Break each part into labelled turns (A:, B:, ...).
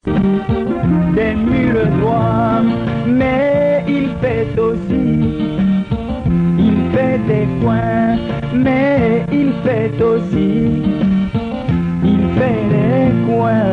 A: des murs droits, mais il fait aussi, il fait des coins, mais il fait aussi, il fait des coins.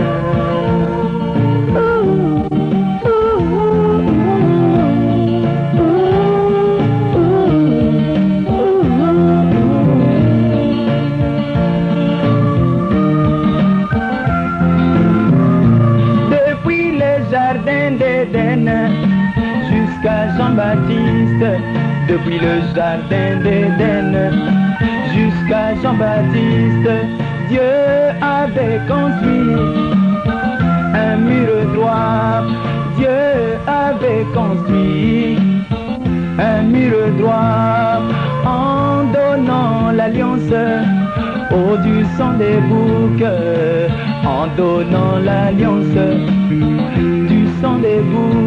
A: Jusqu'à Jean-Baptiste, depuis le jardin d'Éden, jusqu'à Jean-Baptiste, Dieu avait construit un mur droit. Dieu avait construit un mur droit en donnant l'alliance au du sang des boucs, en donnant l'alliance du sang des boucs.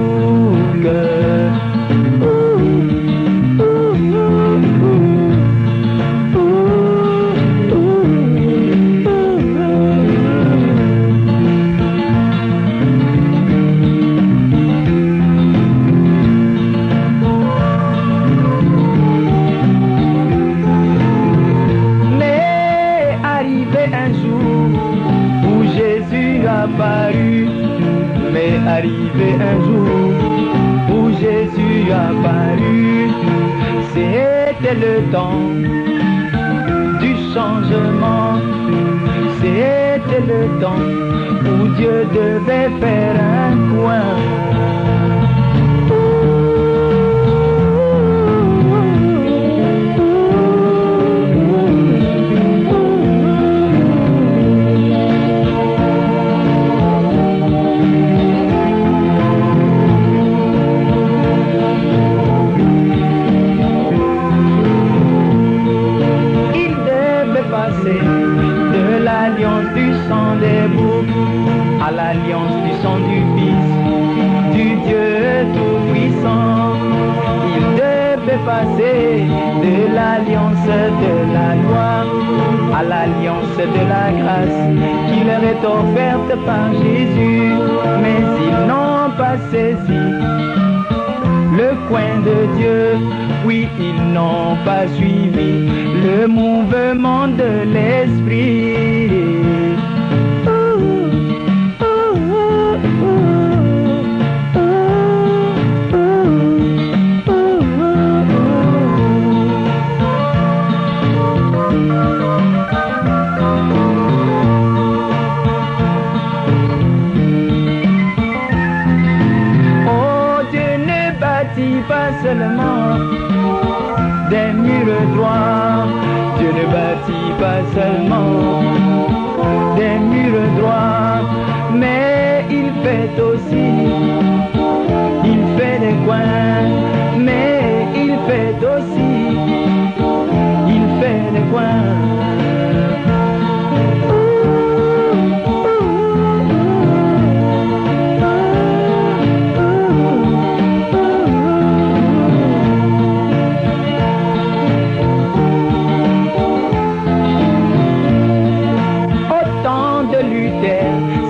A: Mais arrivé un jour où Jésus apparut, mais arrivé un jour où Jésus apparut, c'était le temps du changement, c'était le temps où Dieu devait faire un coin. De l'alliance du sang des boucs à l'alliance du sang du Fils, du Dieu tout-puissant. Il devait passer de l'alliance de la loi à l'alliance de la grâce qui leur est offerte par Jésus. Mais ils n'ont pas saisi le coin de Dieu, oui, ils n'ont pas suivi le mouvement de l'Esprit. Pas seulement des murs droits, Dieu ne bâtit pas seulement des murs droits, mais il fait aussi, il fait des coins, mais il fait aussi, il fait des coins.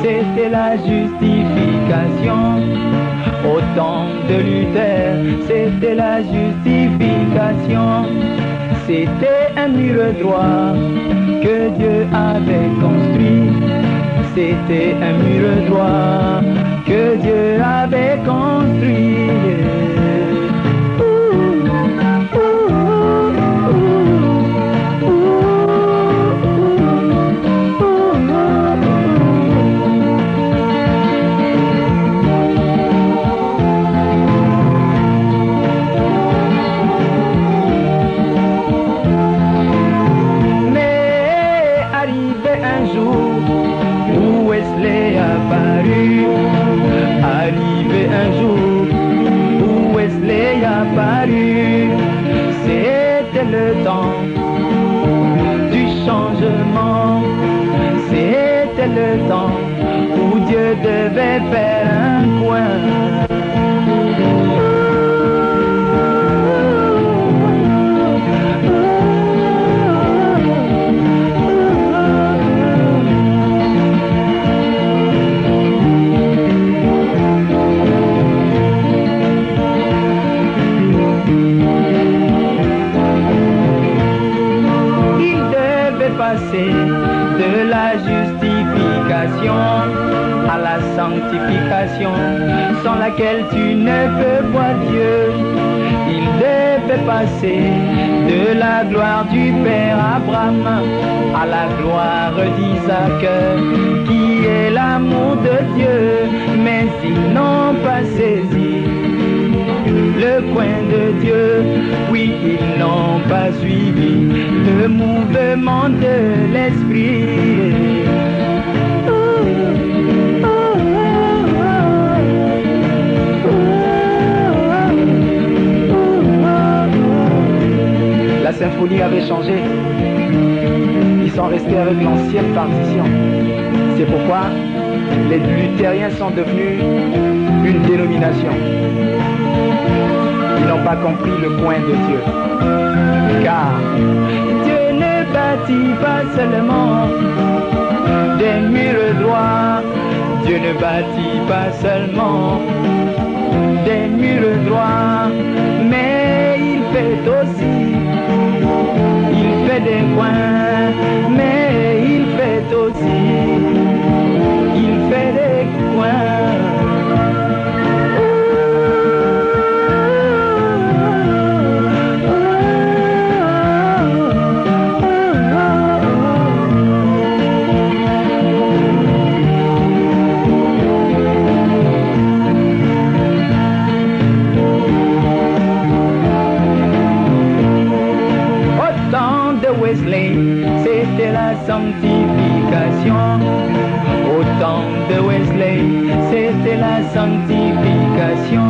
A: C'était la justification. Au temps de Luther, c'était la justification. C'était un mur droit que Dieu avait construit. C'était un mur droit que Dieu avait construit. Arrivé un jour où Wesley apparut, c'était le temps du changement, c'était le temps où Dieu devait faire un coin. la sanctification, sans laquelle tu ne peux voir Dieu. Il devait passer de la gloire du Père Abraham à la gloire d'Isaac, qui est l'amour de Dieu, mais ils n'ont pas saisi le coin de Dieu. Oui, ils n'ont pas suivi le mouvement de l'Esprit. La symphonie avait changé. Ils sont restés avec l'ancienne partition. C'est pourquoi les luthériens sont devenus une dénomination. Ils n'ont pas compris le coin de Dieu. Car Dieu ne bâtit pas seulement des murs droits. Dieu ne bâtit pas seulement des murs droits, mais il fait aussi, il fait des coins, mais il fait aussi, il fait des coins. C'était la sanctification. Au temps de Wesley, c'était la sanctification.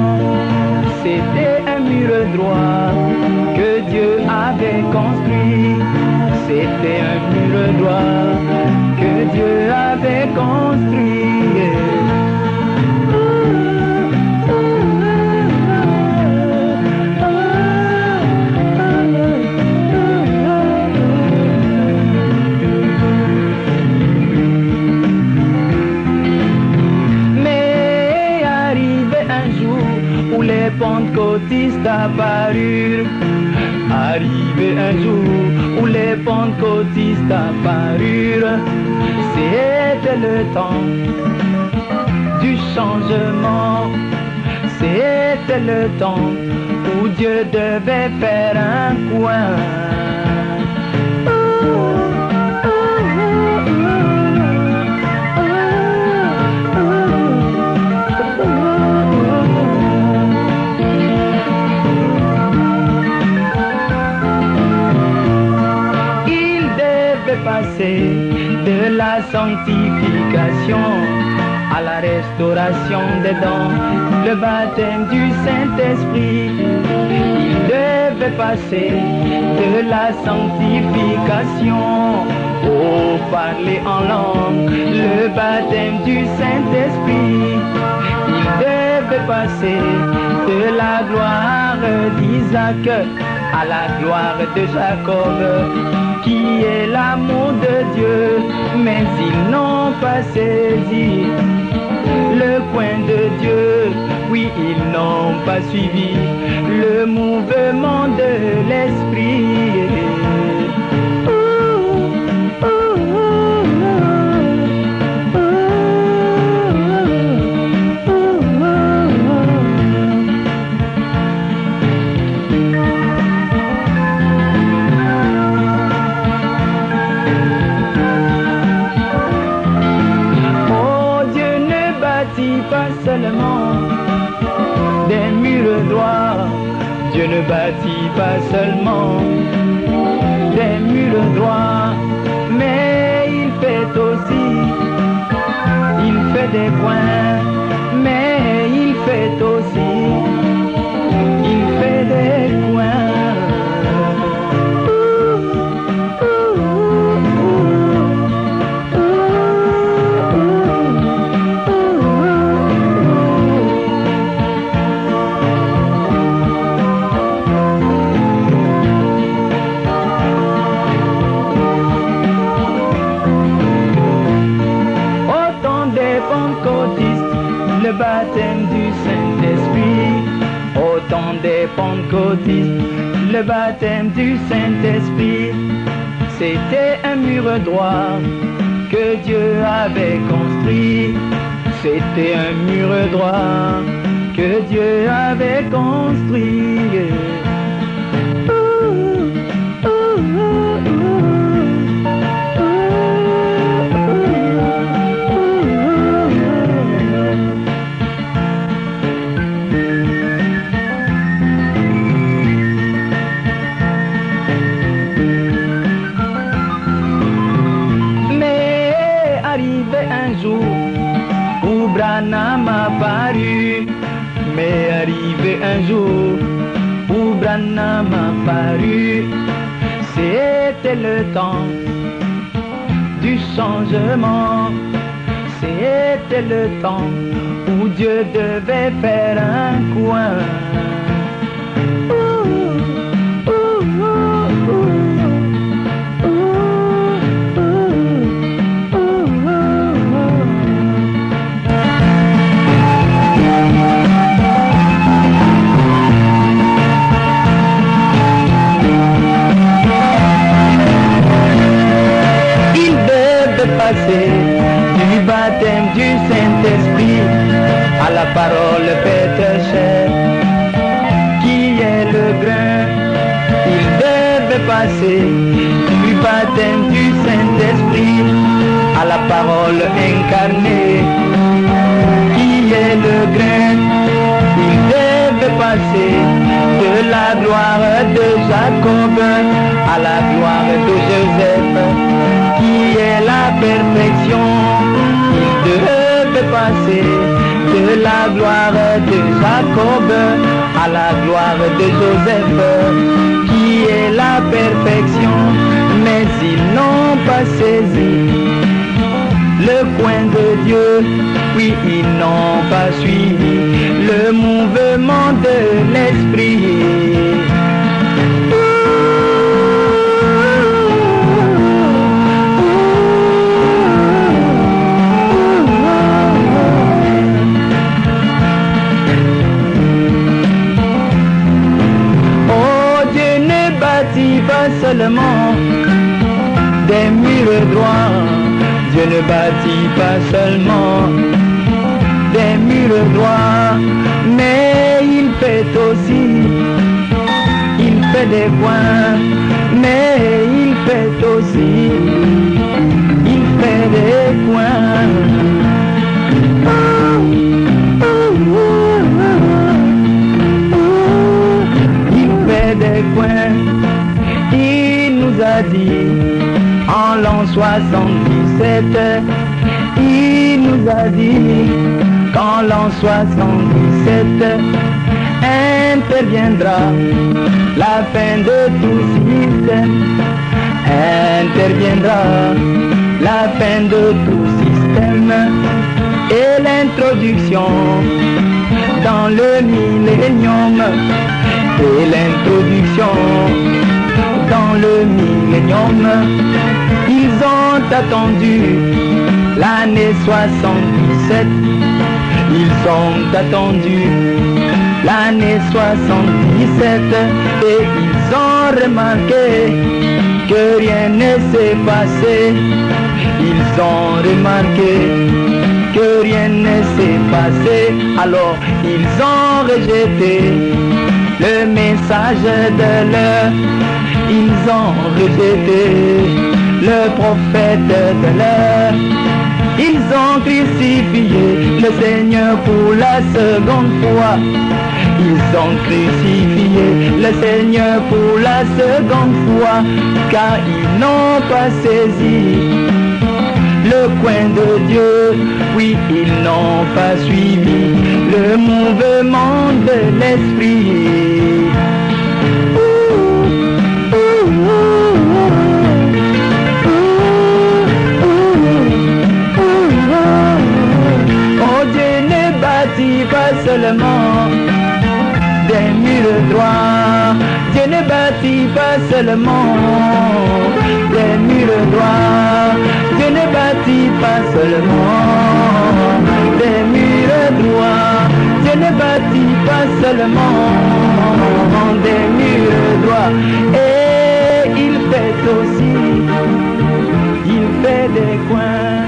A: C'était un mur droit que Dieu avait construit. C'était un mur droit que Dieu avait construit. Pentecôtistes apparurent. Arrivé un jour où les pentecôtistes apparurent, c'était le temps du changement. C'était le temps où Dieu devait faire un coin. Passer de la sanctification à la restauration des dons, le baptême du Saint-Esprit. Il devait passer de la sanctification au parler en langue, le baptême du Saint-Esprit. Il devait passer de la gloire d'Isaac à la gloire de Jacob, qui est l'amour de Dieu, mais ils n'ont pas saisi le coin de Dieu. Oui, ils n'ont pas suivi le mouvement de l'Esprit. Pas seulement des murs droits, Dieu ne bâtit pas seulement des murs droits, mais il fait aussi, il fait des coins, mais il fait aussi, il fait des coins. Le baptême du Saint-Esprit, au temps des pentecôtistes, le baptême du Saint-Esprit, c'était un mur droit que Dieu avait construit. C'était un mur droit que Dieu avait construit. Mais arrivé un jour où Branham apparut, mais arrivé un jour où Branham apparut, c'était le temps du changement, c'était le temps où Dieu devait faire un coin. Passer du baptême du Saint-Esprit à la parole faite chair, qui est le grain. Il devait passer du baptême du Saint-Esprit à la parole incarnée, qui est le grain. Il devait passer de la gloire de Jacob à la gloire de Joseph, qui est la perfection. Il devait passer de la gloire de Jacob à la gloire de Joseph, qui est la perfection. Mais ils n'ont pas saisi le coin de Dieu, oui, ils n'ont pas suivi le mouvement de l'esprit. Pas seulement des murs droits, Dieu ne bâtit pas seulement des murs droits, mais il fait aussi, il fait des coins, mais il fait aussi, il fait des coins. Il fait des coins. Il nous a dit en l'an 77, il nous a dit qu'en l'an 77 interviendra la fin de tout système, interviendra la fin de tout système et l'introduction dans le millénium, et l'introduction dans le millénium. Ils ont attendu l'année 77, ils ont attendu l'année 77 et ils ont remarqué que rien ne s'est passé. Ils ont remarqué que rien ne s'est passé. Alors ils ont rejeté le message de l'heure. Ils ont rejeté le prophète de l'heure. Ils ont crucifié le Seigneur pour la seconde fois. Ils ont crucifié le Seigneur pour la seconde fois, car ils n'ont pas saisi le coin de Dieu. Oui, ils n'ont pas suivi le mouvement de l'esprit. Oh, Dieu ne bâtit pas seulement des murs droits. Dieu ne bâtit pas seulement des murs droits. Dieu ne bâtit pas seulement des murs droits. Dieu ne bâtit pas seulement des murs droits. Et il fait aussi, il fait des coins.